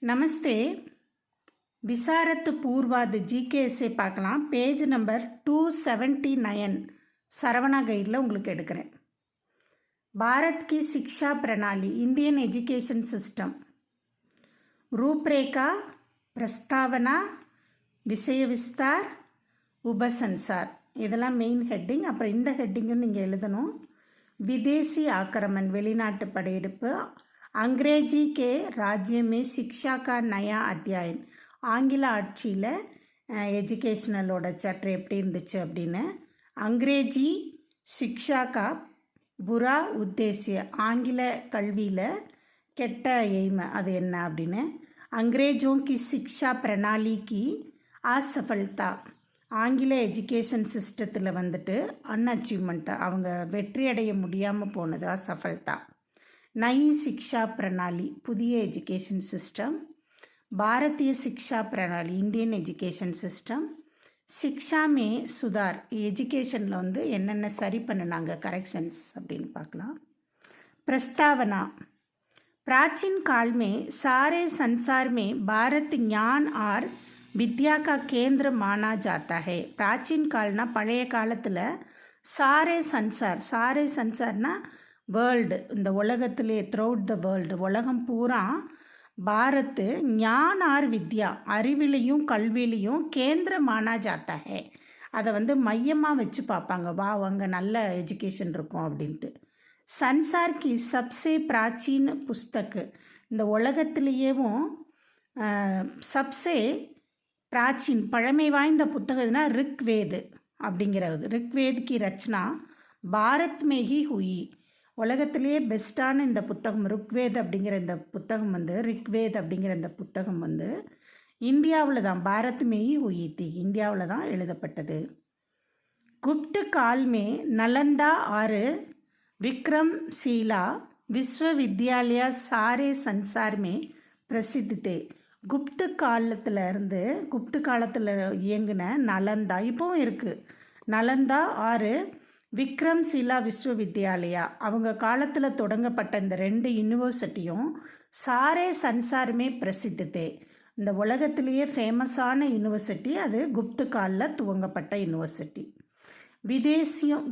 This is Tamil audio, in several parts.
नमस्ते। विसारत पूर्वाद जीके से பார்க்கலாம். பேஜ் நம்பர் 279 சரவணா கைடில் உங்களுக்கு எடுக்கிறேன். भारत की शिक्षा प्रणाली इंडियन एजुकेशन सिस्टम रूपरेखा प्रस्तावना विषय विस्तार उपसंसार இதெல்லாம் மெயின் ஹெட்டிங். அப்புறம் இந்த ஹெட்டிங்கும் நீங்கள் எழுதணும். विदेशी आक्रमण வெளிநாட்டு படையெடுப்பு, अंग्रेजी के राज्य में शिक्षा का नया अध्यायन ஆங்கில ஆட்சியில் எஜுகேஷ்னலோட சாப்டர் எப்படி இருந்துச்சு அப்படின்னு, அங்கிரேஜி சிக்ஷா கா புரா உத்தேசிய ஆங்கில கல்வியில் கெட்ட எய்ம அது என்ன அப்படின்னு, अंग्रेजों की शिक्षा प्रणाली की असफलता ஆங்கில எஜுகேஷன் சிஸ்டத்தில் வந்துட்டு அன்அச்சீவ்மெண்ட்டாக அவங்க வெற்றி அடைய முடியாமல் போனது असफलता. नई शिक्षा प्रणाली புதிய எஜுகேஷன் சிஸ்டம், பாரதிய शिक्षा प्रणाली इंडियन एजुकेशन सिस्टम, शिक्षा में सुधार எஜுகேஷனில் வந்து என்னென்ன சரி பண்ணினாங்க கரெக்ஷன்ஸ் அப்படின்னு பார்க்கலாம். प्रस्तावना प्राचीन काल में सारे संसार में भारत ज्ञान और विद्या का केंद्र माना जाता है. प्राचीन कालना பழைய காலத்தில் सारे संसारना வேர்ல்டு, இந்த உலகத்திலே த்ரூஅவுட் த வேர்ல்டு உலகம் பூரா பாரத் ஞான் ஆர் வித்யா அறிவிலையும் கல்வியிலையும் கேந்திரமானா ஜாத்தா ஹே, அதை வந்து மையமாக வச்சு பார்ப்பாங்க. அங்கே நல்ல எஜுகேஷன் இருக்கும் அப்படின்ட்டு. சன்சார் கி சப்சே பிராச்சீன் புஸ்தக்கு இந்த உலகத்திலேயேவும் சப்சே பிராச்சீன் பழமை வாய்ந்த புத்தகம்னா ரிக்வேது அப்படிங்கிறது. ரிக்வேத் கி ரச்சனா பாரத் மேஹி ஹுயி, உலகத்திலேயே பெஸ்ட்டான இந்த புத்தகம் ருக்வேத் அப்படிங்கிற இந்த புத்தகம் வந்து ரிக்வேத் அப்படிங்கிற இந்த புத்தகம் வந்து இந்தியாவில் தான் பாரத் மேஹி ஹுயி தி இந்தியாவில் தான் எழுதப்பட்டது. गुप्त काल में नालंदा और विक्रमशिला विश्वविद्यालय सारे संसार में प्रसिद्ध थे. குப்து காலத்தில் இயங்கின நலந்தா இப்போவும் இருக்குது. நலந்தா ஆறு விக்ரம்ஷிலா விஸ்வவித்யாலயா அவங்க காலத்தில் தொடங்கப்பட்ட இந்த ரெண்டு யூனிவர்சிட்டியும் சாரே சன்சாருமே பிரசித்ததே, இந்த உலகத்திலேயே ஃபேமஸான யூனிவர்சிட்டி அது குப்து காலில் துவங்கப்பட்ட யூனிவர்சிட்டி.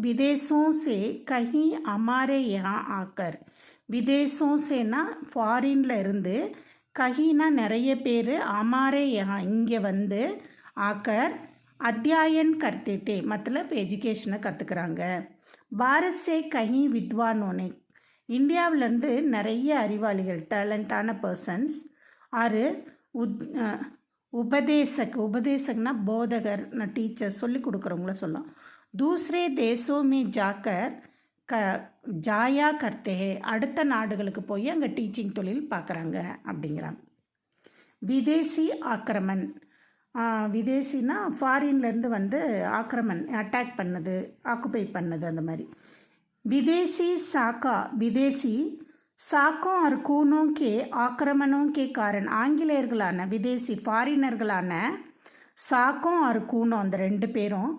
विदेशों से कहीं हमारे यहाँ आकर, विदेशों सेना ஃபாரின்ல இருந்து, கஹினா நிறைய பேர், அமாரே யஹா இங்கே வந்து, ஆக்கர் அத்தியாயன் கர்த்தே தே மத்தலப் எஜுகேஷனை கற்றுக்குறாங்க. பாரத் சே கஹி வித்வானோனே இந்தியாவிலேருந்து நிறைய அறிவாளிகள் டேலண்டான பர்சன்ஸ் ஆறு உபதேசக்னா போதகர் டீச்சர் சொல்லி கொடுக்குறவங்கள சொல்லலாம். தூசரே தேசோமே ஜாக்கர் ஜாயா கர்த்தே அடுத்த நாடுகளுக்கு போய் அங்கே டீச்சிங் தொழில் பார்க்குறாங்க அப்படிங்கிறாங்க. விதேசி ஆக்கிரமன் விதேசினா ஃபாரின்லேருந்து வந்து ஆக்கிரமன் அட்டாக் பண்ணது ஆக்குபை பண்ணது அந்த மாதிரி. விதேசி சாக்கோं और खूनों के आक्रमणों के कारण ஆங்கிலேயர்களான விதேசி ஃபாரினர்களான சாக்கோं और खूनों அந்த ரெண்டு பேரும்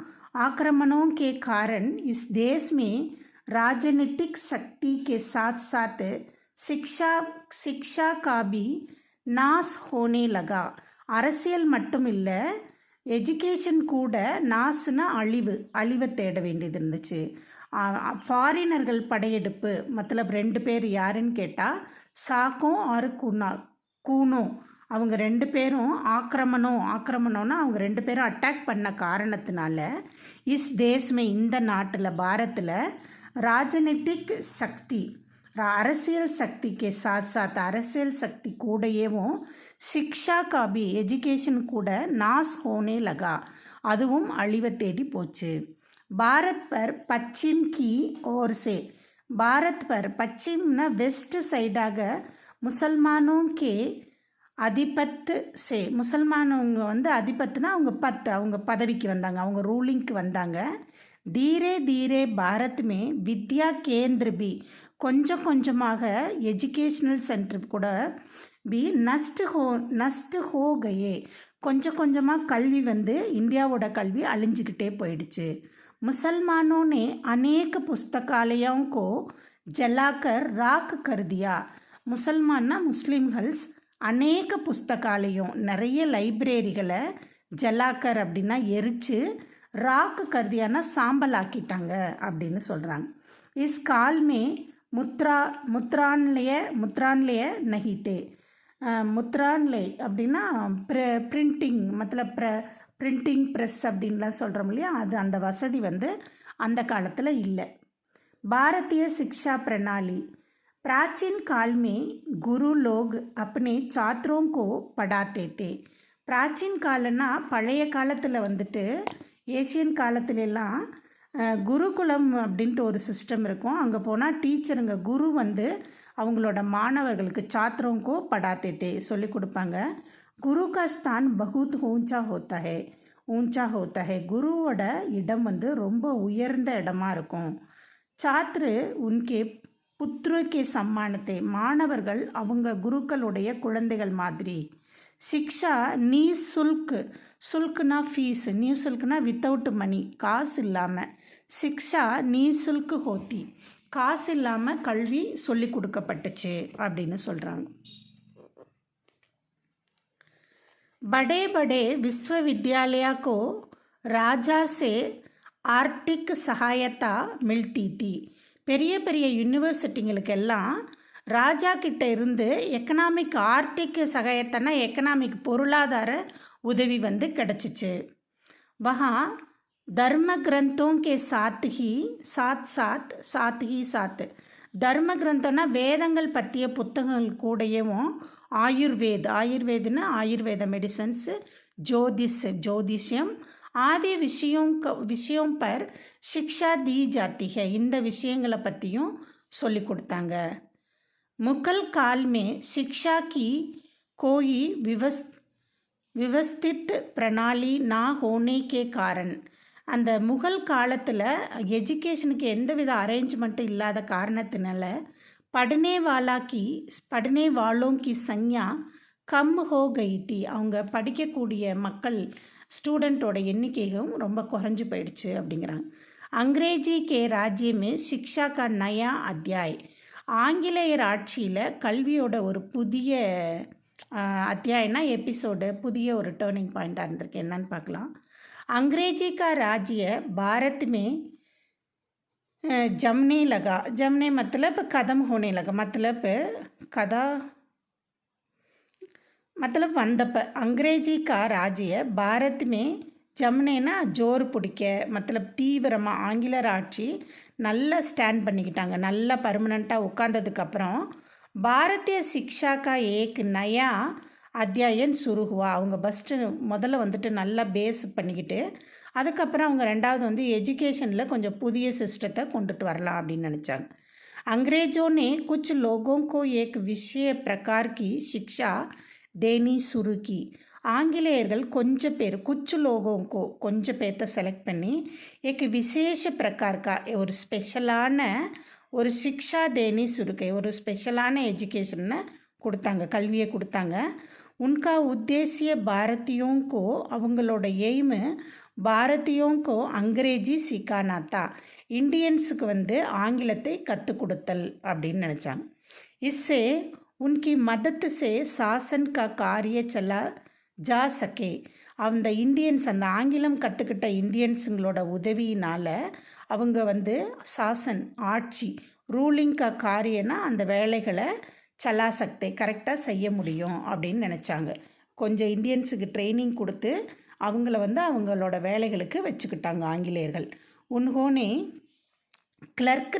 आक्रमणों के कारण इस देश में राजनीतिक शक्ति के साथ साथ शिक्षा का भी नाश होने लगा. அரசியல் மட்டும் இல்லை, எஜுகேஷன் கூட நாசுனா அழிவை தேட வேண்டியது இருந்துச்சு. ஃபாரினர்கள் படையெடுப்பு மத்தலப் ரெண்டு பேர் யாருன்னு கேட்டால் சாக்கும் ஆறு கூனோ அவங்க ரெண்டு பேரும் ஆக்கிரமணம்னா அவங்க ரெண்டு பேரும் அட்டாக் பண்ண காரணத்தினால இஸ் தேசமே இந்த நாட்டில் பாரத்தில் ராஜனித்திக் சக்தி அரசியல் சக்திக்கு சாத் அரசியல் சக்தி கூடயேவும் சிக்ஷா காபி எஜுகேஷன் கூட நாஸ் ஹோனே லகா அதுவும் அழிவை தேடி போச்சு. பாரத் பர் பச்சிம் கி ஓர் சே பாரத் பர் பச்சிம்னா வெஸ்ட் சைடாக முசல்மானோ கே அதிபத்து சே முசல்மானவங்க வந்து அதிபத்துனா அவங்க பதவிக்கு வந்தாங்க, அவங்க ரூலிங்க்கு வந்தாங்க. தீரே தீரே பாரத்மே வித்யா கேந்திர பி கொஞ்சம் கொஞ்சமாக எஜுகேஷ்னல் சென்டர் கூட பி நஷ்ட் ஹோ கயே கொஞ்சம் கொஞ்சமாக கல்வி வந்து இந்தியாவோட கல்வி அழிஞ்சிக்கிட்டே போயிடுச்சு. मुसलमानों ने अनेक पुस्तकालयों को जलाकर राख कर दिया. मुसलमान मुस्लिम्स அநேக புஸ்தகாலயம் நிறைய லைப்ரரிகளை ஜலாக்கர் அப்படின்னா எரித்து ராக்கு கருதியான சாம்பல் ஆக்கிட்டாங்க அப்படின்னு சொல்கிறாங்க. இஸ் கால்மே முத்ரான்லய நஹிதே. முத்ரான்லே அப்படின்னா பிரிண்டிங் மத்தலப் பிரிண்டிங் ப்ரெஸ் அப்படின்லாம் சொல்கிறோம் இல்லையா, அது அந்த வசதி வந்து அந்த காலத்தில் இல்லை. பாரதிய शिक्षा प्रणाली. प्राचीन काल में गुरु लोग अपने छात्रों को पढ़ाते थे. பிராச்சீன் காலம்னா பழைய காலத்தில் வந்துட்டு ஏசியன் காலத்துலலாம் குருகுலம் அப்படின்ட்டு ஒரு சிஸ்டம் இருக்கும். அங்கே போனால் டீச்சருங்க குரு வந்து அவங்களோட மாணவர்களுக்கு சாத்திரங்கோ படாத்தே சொல்லி கொடுப்பாங்க. குரு கா ஸ்தான் பகுத் ஊஞ்சா ஹோத்தா ஹே. குருவோட இடம் வந்து ரொம்ப உயர்ந்த இடமா இருக்கும். சாத்ரு உன்கே புத்ருக்கே சம்மானத்தை. மாணவர்கள் அவங்க குருக்களுடைய குழந்தைகள் மாதிரி. சிக்ஷா நீ சுல்க்னா ஃபீஸ், நீ சுல்க்னா வித்தவுட் மணி, காசு இல்லாமல். சிக்ஷா நீ சுல்க் ஹோத்தி, காசு இல்லாமல் கல்வி சொல்லி கொடுக்கப்பட்டுச்சு அப்படின்னு சொல்கிறாங்க. बड़े बड़े विश्वविद्यालय को राजा से आर्थिक सहायता मिलती थी. பெரிய பெரிய யூனிவர்சிட்டிங்களுக்கெல்லாம் ராஜா கிட்ட இருந்து எக்கனாமிக் ஆர்த்திக் சகாயத்தனா எக்கனாமிக் பொருளாதார உதவி வந்து கிடச்சிச்சு. வஹா தர்ம கிரந்தோं के साथ தர்ம கிரந்தம்னா வேதங்கள் பற்றிய புத்தகங்கள் கூடவும் ஆயுர்வேதனா ஆயுர்வேத மெடிசன்ஸ், ஜோதிஷ்யம் ஆதி விஷயம் பர் சிக்ஷா दी जाती है. இந்த விஷயங்களை பற்றியும் சொல்லி கொடுத்தாங்க. முகல் கால் में शिक्षा की कोई व्यवस्थित प्रणाली ना होने के कारण. அந்த முகல் காலத்தில் எஜுகேஷனுக்கு எந்தவித அரேஞ்ச்மெண்ட்டும் இல்லாத காரணத்தினால படனே வாலோं की संख्या कम हो गई थी. அவங்க படிக்கக்கூடிய மக்கள் ஸ்டூடெண்ட்டோட எண்ணிக்கையும் ரொம்ப குறைஞ்சி போயிடுச்சு அப்படிங்கிறாங்க. அங்கிரேஜி கே ராஜ்யமே சிக்ஷா கா நயா அத்தியாய். ஆங்கிலேயர் ஆட்சியில் கல்வியோட ஒரு புதிய அத்தியாயம்னா எபிசோடு, புதிய ஒரு டேர்னிங் பாயிண்ட்டாக இருந்திருக்கு. என்னன்னு பார்க்கலாம். अंग्रेजी का राज्य भारत में जमने लगा. जमने मतलब कदम होने लगा, मतलब வந்தப்ப. अंग्रेजी का राज्य भारत में ஜம்னேனா ஜோர் பிடிக்க, மத்தலப் தீவிரமாக ஆங்கிலர் ஆட்சி நல்லா ஸ்டாண்ட் பண்ணிக்கிட்டாங்க. நல்லா பர்மனண்ட்டாக உட்கார்ந்ததுக்கப்புறம் பாரதிய சிக்ஷா கா ஏக் நயா அத்தியாயன் சுருகுவா. அவங்க முதல்ல வந்துட்டு நல்லா பேஸ் பண்ணிக்கிட்டு அதுக்கப்புறம் அவங்க ரெண்டாவது வந்து எஜுகேஷனில் கொஞ்சம் புதிய சிஸ்டத்தை கொண்டுட்டு வரலாம் அப்படின்னு நினச்சாங்க. अंग्रेजों ने कुछ लोगों को एक विशेष प्रकार की शिक्षा देनी शुरू की. ஆங்கிலேயர்கள் கொஞ்சம் பேர் கொஞ்சம் பேர்த்த செலக்ட் பண்ணி एक विशेष प्रकार का ஒரு ஸ்பெஷலான ஒரு சிக்ஷா தேனி சுருக்கை, ஒரு ஸ்பெஷலான எஜுகேஷனை கொடுத்தாங்க, கல்வியை கொடுத்தாங்க. உன்கா உத்தேசிய பாரதியோங்கோ, அவங்களோட எய்மு பாரதியோங்கோ அங்கிரேஜி சிக்கானாத்தா, இண்டியன்ஸுக்கு வந்து ஆங்கிலத்தை கற்றுக் கொடுத்தல் அப்படின்னு நினச்சாங்க. இஸ்ஸே உன்கி மதத்து சே சாசன் கா காரிய சலா ஜா சகே. அந்த இண்டியன்ஸ், அந்த ஆங்கிலம் கற்றுக்கிட்ட இண்டியன்ஸுங்களோட உதவியினால் அவங்க வந்து சாசன் ஆட்சி, ரூலிங் கா காரியனா அந்த வேலைகளை சலா சக்தி கரெக்டாக செய்ய முடியும் அப்படின்னு நினச்சாங்க. கொஞ்சம் இந்தியன்ஸுக்கு ட்ரைனிங் கொடுத்து அவங்கள வந்து அவங்களோட வேலைகளுக்கு வச்சுக்கிட்டாங்க ஆங்கிலேயர்கள். உன்ஹோனே கிளர்க்கு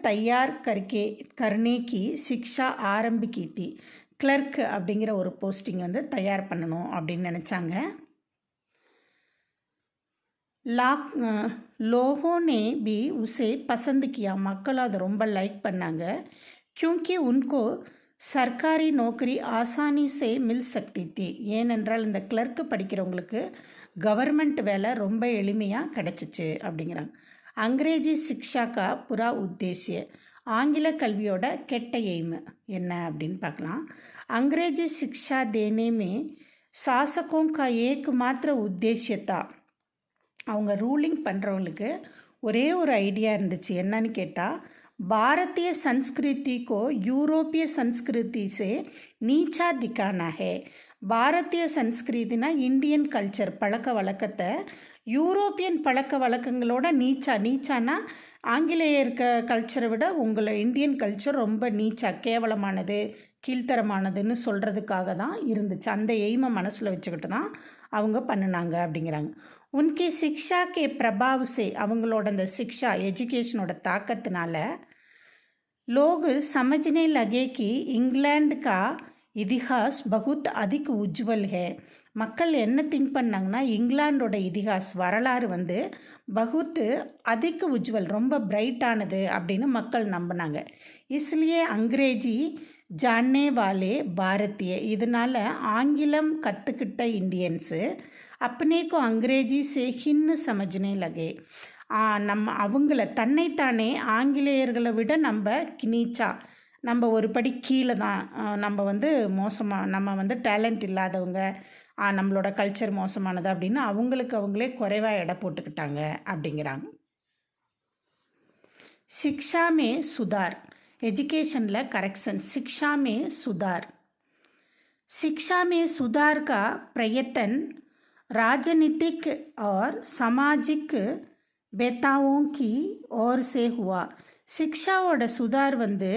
தயார் கர்னே கி சிக்ஷா ஆரம்பிக்கி தி. கிளர்க் அப்படிங்கிற ஒரு போஸ்டிங் வந்து தயார் பண்ணணும் அப்படின்னு நினச்சாங்க. लोगों ने भी उसे पसंद किया. மக்கள் அதை ரொம்ப லைக் பண்ணாங்க. क्योंकि उनको சர்க்காரி நோக்கரி ஆசானி சே மில் சக்தி தி. ஏனென்றால் இந்த கிளர்க் படிக்கிறவங்களுக்கு கவர்மெண்ட் வேலை ரொம்ப எளிமையாக கிடச்சிச்சு அப்படிங்கிறாங்க. அங்கிரேஜி சிக்ஷா கா புரா உத்தேசிய. ஆங்கில கல்வியோட கெட்ட எய்மு என்ன அப்படின்னு பார்க்கலாம். அங்கிரேஜி சிக்ஷா தேனேமே சாசகோं का एकमात्र உத்தேசியத்தா. அவங்க ரூலிங் பண்ணுறவங்களுக்கு ஒரே ஒரு ஐடியா இருந்துச்சு. என்னன்னு கேட்டால் भारतीय संस्कृति को यूरोपीय संस्कृति से नीचा दिखाना है. பாரதிய சன்ஸ்கிருதினா இந்தியன் கல்ச்சர் பழக்க வழக்கத்தை யூரோப்பியன் பழக்க வழக்கங்களோட நீச்சானா ஆங்கிலேயர் கல்ச்சரை விட உங்களை இந்தியன் கல்ச்சர் ரொம்ப கேவலமானது கீழ்த்தரமானதுன்னு சொல்கிறதுக்காக தான் இருந்துச்சு. அந்த எய்மை மனசில் வச்சுக்கிட்டு தான் அவங்க பண்ணினாங்க அப்படிங்கிறாங்க. உன்கி சிக்ஷா கே பிரபாவ் சே அவங்களோட அந்த சிக்ஷா எஜுகேஷனோட தாக்கத்தினால लोग समझने लगे कि इंग्लैंड का இதிகாஸ் பகுத் அதிக் உஜ்வல் ஹே. மக்கள் என்ன திங்க் பண்ணாங்கன்னா இங்கிலாண்டோட இதிகாஸ் வரலாறு வந்து பகுத்து அதிக் உஜ்வல் ரொம்ப பிரைட்டானது அப்படின்னு மக்கள் நம்பினாங்க. இஸ்லியே அங்கிரேஜி ஜானே வாலே பாரதிய இதனால் ஆங்கிலம் கற்றுக்கிட்ட இந்தியன்ஸு அப்பனேக்கோ அங்கிரேஜி சே ஹின்னு சமஜ்னே லகே. அவங்கள தன்னைத்தானே ஆங்கிலேயர்களை விட நீச்சா நம்ம ஒரு படி கீழே தான், நம்ம வந்து மோசமாக, நம்ம வந்து டேலண்ட் இல்லாதவங்க, நம்மளோட கல்ச்சர் மோசமானது அப்படின்னு அவங்களே குறைவாக எடை போட்டுக்கிட்டாங்க அப்படிங்கிறாங்க. शिक्षा में सुधार एजुकेशनिல் करेक्शन. शिक्षा में सुधार का प्रयत्न राजनीतिक और सामाजिक बेताओं की ओर से हुआ. शिक्षाவோட சுதார் வந்து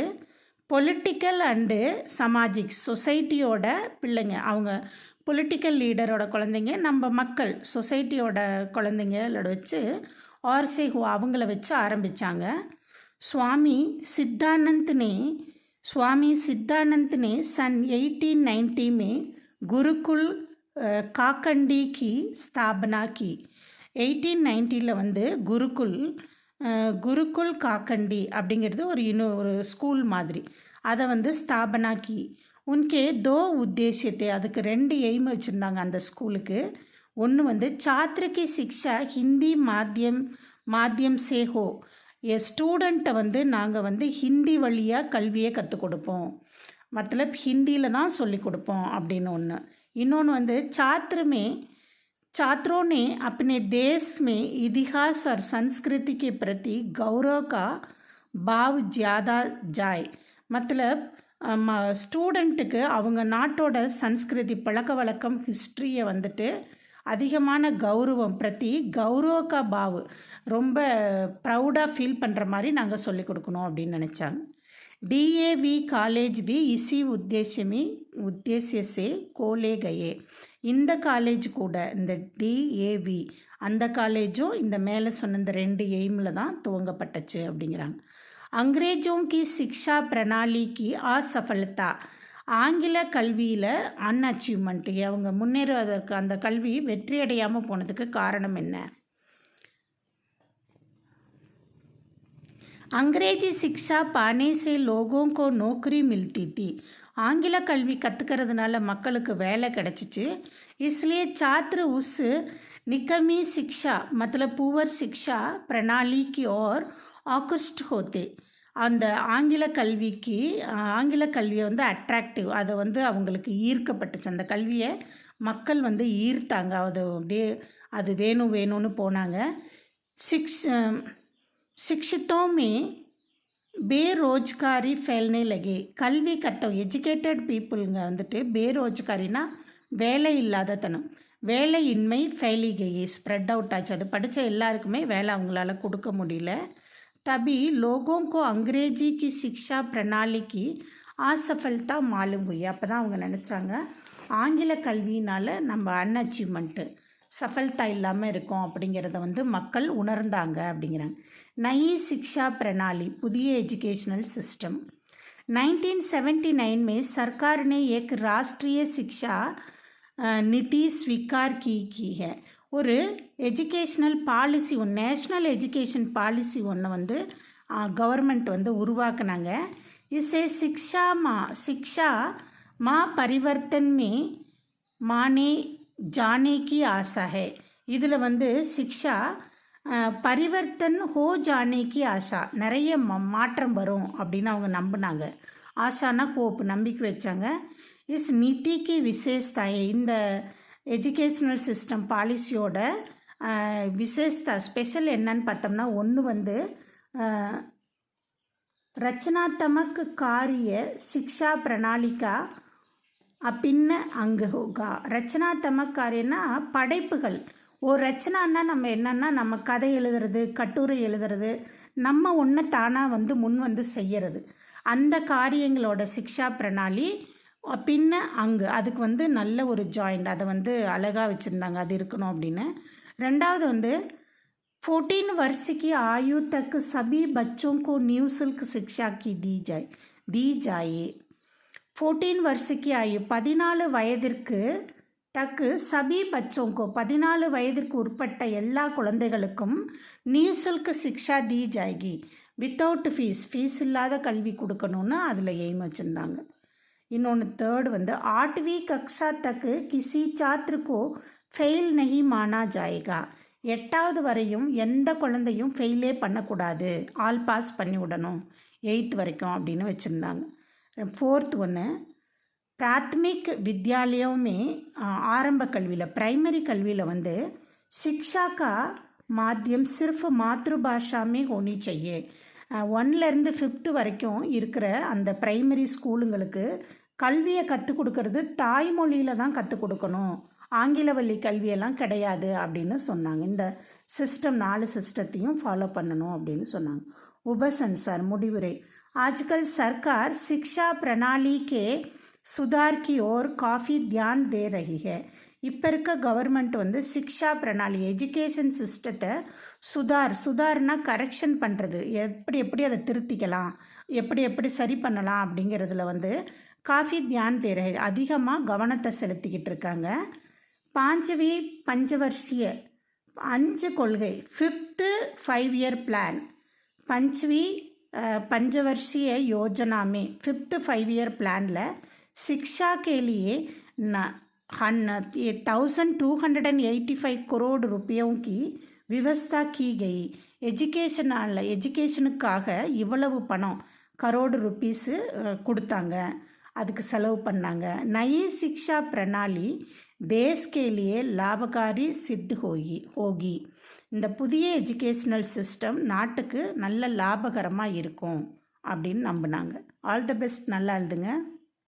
பொலிட்டிக்கல் அண்டு சமாஜிக் சொசைட்டியோட பிள்ளைங்க, அவங்க பொலிட்டிக்கல் லீடரோட குழந்தைங்க, நம்ம மக்கள் சொசைட்டியோட குழந்தைங்களோட வச்சு ஆர்சேஹு அவங்கள வச்சு ஆரம்பித்தாங்க. சுவாமி சித்தானந்த் ने सन 1890 में गुरुकुल काकंडी की स्थापना की. 1890 வந்து குருகுல் காக்கண்டி அப்படிங்கிறது ஒரு ஸ்கூல் மாதிரி, அதை வந்து ஸ்தாபனாக்கி. உன்கே தோ உத்தேசியத்தை, அதுக்கு 2 எய்ம் வச்சுருந்தாங்க அந்த ஸ்கூலுக்கு. ஒன்று வந்து சாத்திரக்கு சிக்ஷா ஹிந்தி மாத்தியம் சேஹோ, ஸ்டூடெண்ட்டை வந்து நாங்கள் வந்து ஹிந்தி வழியாக கல்வியை கற்றுக் கொடுப்போம், மத்தலப் ஹிந்தியில் தான் சொல்லி கொடுப்போம் அப்படின்னு ஒன்று. இன்னொன்று வந்து छात्रों ने अपने देश में इतिहास और संस्कृति के प्रति गौरव का भाव ज़्यादा जाए. मतलब ஸ்டூடெண்ட்டுக்கு அவங்க நாட்டோட சன்ஸ்கிருதி பழக்க வழக்கம் ஹிஸ்ட்ரியை வந்துட்டு அதிகமான கௌரவம் கௌரவக்கா பாவு ரொம்ப ப்ரௌடாக ஃபீல் பண்ணுற மாதிரி நாங்கள் சொல்லிக் கொடுக்கணும் அப்படின்னு நினச்சாங்க. DAV காலேஜ் भी इसी उद्देश्य से खोले गए. இந்த காலேஜ் கூட இந்த DAV அந்த காலேஜும் இந்த மேலே சொன்ன இந்த 2 எய்மில் தான் துவங்கப்பட்டுச்சு அப்படிங்கிறாங்க. अंग्रेजों की शिक्षा प्रणाली की असफलता, ஆங்கில கல்வியில் அன்அச்சீவ்மெண்ட், அவங்க முன்னேறுவதற்கு அந்த கல்வி வெற்றியடையாமல் போனதுக்கு காரணம் என்ன? अंग्रेजी शिक्षा पाने से लोगों को नौकरी मिलती थी. ஆங்கில கல்வி கற்றுக்கிறதுனால மக்களுக்கு வேலை கிடச்சிச்சு. इसलिए छात्र उस निकमी शिक्षा मतलब पुअर शिक्षा प्रणाली की ओर आकृष्ट होते. அந்த ஆங்கில கல்வியை வந்து அட்ராக்டிவ், அதை வந்து அவங்களுக்கு ஈர்க்கப்பட்டுச்சு, அந்த கல்வியை மக்கள் வந்து ஈர்த்தாங்க, அது அப்படியே அது வேணும்னு போனாங்க. शिक्षितों में बेरोजगारी फैलने लगे. கல்வி எஜுகேட்டட் பீப்புளுங்க வந்துட்டு பேரோஜ்காரினா வேலை இல்லாதத்தனம், வேலையின்மை ஃபெயிலிகையே ஸ்ப்ரெட் அவுட் ஆச்சு, அது படித்த எல்லாருக்குமே வேலை அவங்களால கொடுக்க முடியல. तभी लोगों को अंग्रेजी की शिक्षा प्रणाली की असफलता मालूम हुई. அப்போ தான் அவங்க நினச்சாங்க ஆங்கில கல்வியினால் நம்ம அன்அச்சீவ்மெண்ட்டு சஃபல்தா இல்லாமல் இருக்கோம் அப்படிங்கிறத வந்து மக்கள் உணர்ந்தாங்க அப்படிங்கிறாங்க. नई शिक्षा प्रणाली புதிய एजुकेशनल सिस्टम. 1979 में सरकार ने एक राष्ट्रीय शिक्षा नीति स्वीकार की है. ஒரு educational policy national education policy ஒன்று வந்து கவர்மெண்ட் வந்து உருவாக்குனாங்க. இசே शिक्षा मा परिवर्तन में माने जाने की आशा है. இதில் வந்து சிக்ஷா பரிவர்த்தன் ஹோ ஜானேக்கி ஆஷா, நிறைய மாற்றம் வரும் அப்படின்னு அவங்க நம்பினாங்க. ஆஷானா ஹோப், நம்பிக்கை வச்சாங்க. இஸ் நீதிக்கு விசேஷத்தாயே, இந்த எஜுகேஷ்னல் சிஸ்டம் பாலிசியோட விசேஷத்தா ஸ்பெஷல் என்னன்னு பார்த்தோம்னா, ஒன்று வந்து रचनात्मक कार्य शिक्षा प्रणाली का அப்பின்ன அங்கு ஹோகா. ரச்சனாத்மக காரியம்னா படைப்புகள். ஒரு ரச்சனான்னா நம்ம என்னன்னா நம்ம கதை எழுதுறது, கட்டுரை எழுதுறது, நம்ம ஒன்று தானாக முன் செய்யறது. அந்த காரியங்களோட சிக்ஷா பிரணாலி பின்ன அங்கு அதுக்கு நல்ல ஒரு ஜாயிண்ட் அதை அழகாக வச்சுருந்தாங்க, அது இருக்கணும் அப்படின்னு. ரெண்டாவது 14 वर्ष की आयु तक सभी बच्चों को निःशुल्क शिक्षा की दी जाए. 14 वर्ष की आयु 14 வயதிற்கு தக்கு சபி பச்சோங்கோ 14 வயதிற்கு உட்பட்ட எல்லா குழந்தைகளுக்கும் நிःशुल्क शिक्षा दी जाएगी. வித்தவுட் ஃபீஸ் இல்லாத கல்வி கொடுக்கணும்னு அதில் எய்ம் வச்சுருந்தாங்க. இன்னொன்று தேர்ட் 8वीं कक्षा तक किसी छात्र को फेल नहीं माना जाएगा. 8வது வரையும் எந்த குழந்தையும் ஃபெயிலே பண்ணக்கூடாது, ஆல் பாஸ் பண்ணி விடணும் 8th வரைக்கும் அப்படின்னு வச்சுருந்தாங்க. फोर्थ பிராத்மிக் வித்யாலயமே ஆரம்ப கல்வியில் பிரைமரி கல்வியில் शिक्षा का माध्यम सिर्फ मातृभाषा में होनी चाहिए. 1லேருந்து 5th வரைக்கும் இருக்கிற அந்த பிரைமரி ஸ்கூலுங்களுக்கு கல்வியை கற்றுக் கொடுக்கறது தாய்மொழியில் தான் கற்றுக் கொடுக்கணும், ஆங்கில வழி கல்வியெல்லாம் கிடையாது அப்படின்னு சொன்னாங்க. இந்த சிஸ்டம் 4 சிஸ்டத்தையும் ஃபாலோ பண்ணணும் அப்படின்னு சொன்னாங்க. உபசன்சார் முடிவுரை. आजकल सरकार शिक्षा प्रणाली के सुधार की ओर काफ़ी ध्यान दे रही है. இப்போ இருக்க கவர்மெண்ட் சிக்ஷா பிரணாலி எஜுகேஷன் சிஸ்டத்தை சுதார்னா கரெக்ஷன் பண்ணுறது, எப்படி அதை திருத்திக்கலாம், எப்படி சரி பண்ணலாம் அப்படிங்கிறதுல காஃபி தியான் தேர அதிகமாக கவனத்தை செலுத்திக்கிட்டு இருக்காங்க. 5वीं पंचवर्षीय 5 கொள்கை 5th 5-year प्लान 5वीं पंचवर्षीय योजना में 5th 5-year प्लानिல் शिक्षा के लिए 1285 करोड़ रुपयों की व्यवस्था की गई. எஜுகேஷனுக்காக இவ்வளவு பணம் கரோடு ருபீஸு கொடுத்தாங்க, அதுக்கு செலவு பண்ணாங்க. நயி शिक्षा प्रणाली देश के लिए लाभकारी सिद्ध होगी. இந்த புதிய எஜுகேஷ்னல் சிஸ்டம் நாட்டுக்கு நல்ல லாபகரமாக இருக்கும் அப்படின்னு நம்பினாங்க. ஆல் த பெஸ்ட், நல்லா எழுதுங்க.